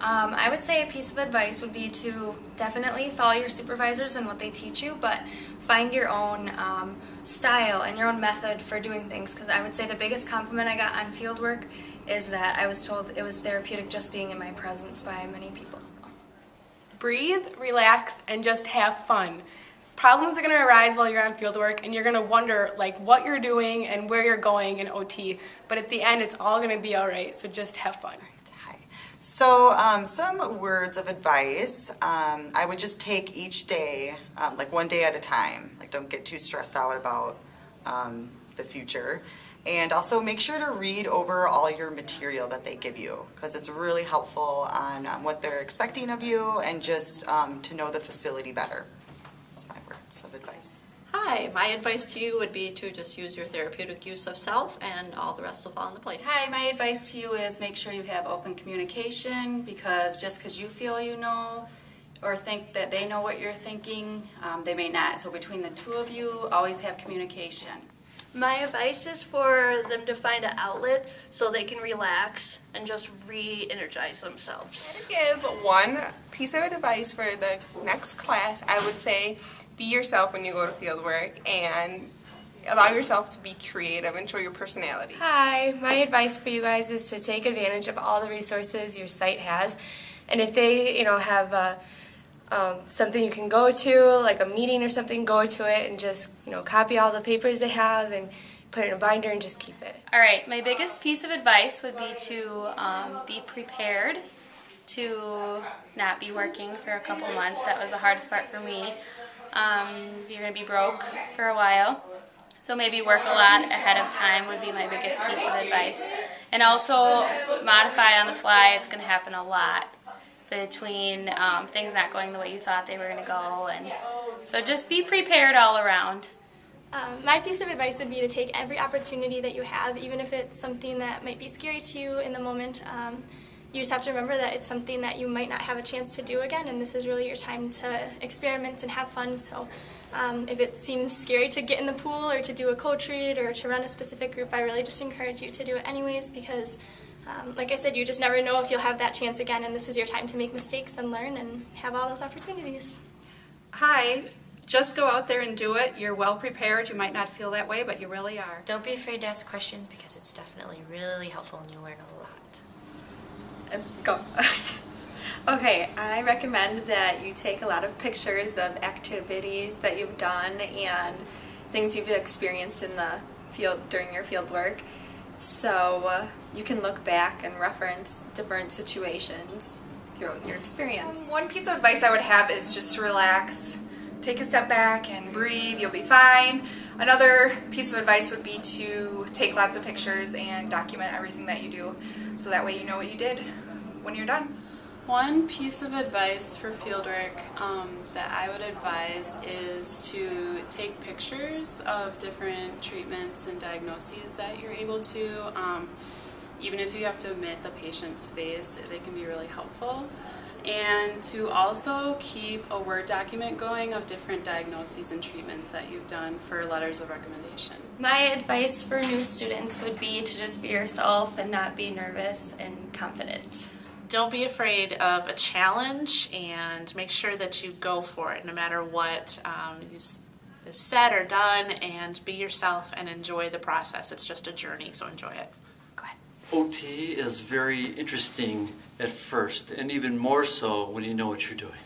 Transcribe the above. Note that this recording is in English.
I would say a piece of advice would be to definitely follow your supervisors and what they teach you, but find your own style and your own method for doing things, because I would say the biggest compliment I got on Fieldwork is that I was told it was therapeutic just being in my presence by many people. So. Breathe, relax, and just have fun. Problems are going to arise while you're on fieldwork, and you're going to wonder like what you're doing and where you're going in OT, but at the end it's all going to be all right, so just have fun. Hi. So some words of advice. I would just take each day, like one day at a time. Like don't get too stressed out about the future. And also make sure to read over all your material that they give you, because it's really helpful on what they're expecting of you and just to know the facility better. That's my words of advice. Hi, my advice to you would be to just use your therapeutic use of self, and all the rest will fall into place. Hi, my advice to you is make sure you have open communication, because just because you feel you know or think that they know what you're thinking, they may not. So between the two of you, always have communication. My advice is for them to find an outlet so they can relax and just re-energize themselves. To give one piece of advice for the next class, I would say be yourself when you go to fieldwork and allow yourself to be creative and show your personality. Hi, my advice for you guys is to take advantage of all the resources your site has, and if they, have something you can go to, like a meeting or something, go to it and just, copy all the papers they have and put it in a binder and just keep it. All right, my biggest piece of advice would be to be prepared to not be working for a couple months. That was the hardest part for me. You're going to be broke for a while, so maybe work a lot ahead of time would be my biggest piece of advice. And also modify on the fly. It's going to happen a lot between things not going the way you thought they were going to go, and so just be prepared all around. My piece of advice would be to take every opportunity that you have, even if it's something that might be scary to you in the moment. You just have to remember that it's something that you might not have a chance to do again, and this is really your time to experiment and have fun. So if it seems scary to get in the pool or to do a coach read or to run a specific group, I really just encourage you to do it anyways, because like I said, you just never know if you'll have that chance again, and this is your time to make mistakes and learn and have all those opportunities. Hi, just go out there and do it. You're well prepared. You might not feel that way, but you really are. Don't be afraid to ask questions, because it's definitely really helpful and you'll learn a lot. Go. Okay, I recommend that you take a lot of pictures of activities that you've done and things you've experienced in the field during your field work, so you can look back and reference different situations throughout your experience. One piece of advice I would have is just to relax, take a step back and breathe, you'll be fine. Another piece of advice would be to take lots of pictures and document everything that you do, so that way you know what you did when you're done. One piece of advice for fieldwork that I would advise is to take pictures of different treatments and diagnoses that you're able to. Even if you have to omit the patient's face, they can be really helpful. And to also keep a Word document going of different diagnoses and treatments that you've done for letters of recommendation. My advice for new students would be to just be yourself and not be nervous and confident. Don't be afraid of a challenge, and make sure that you go for it no matter what is said or done, and be yourself and enjoy the process. It's just a journey, so enjoy it. Go ahead. OT is very interesting at first, and even more so when you know what you're doing.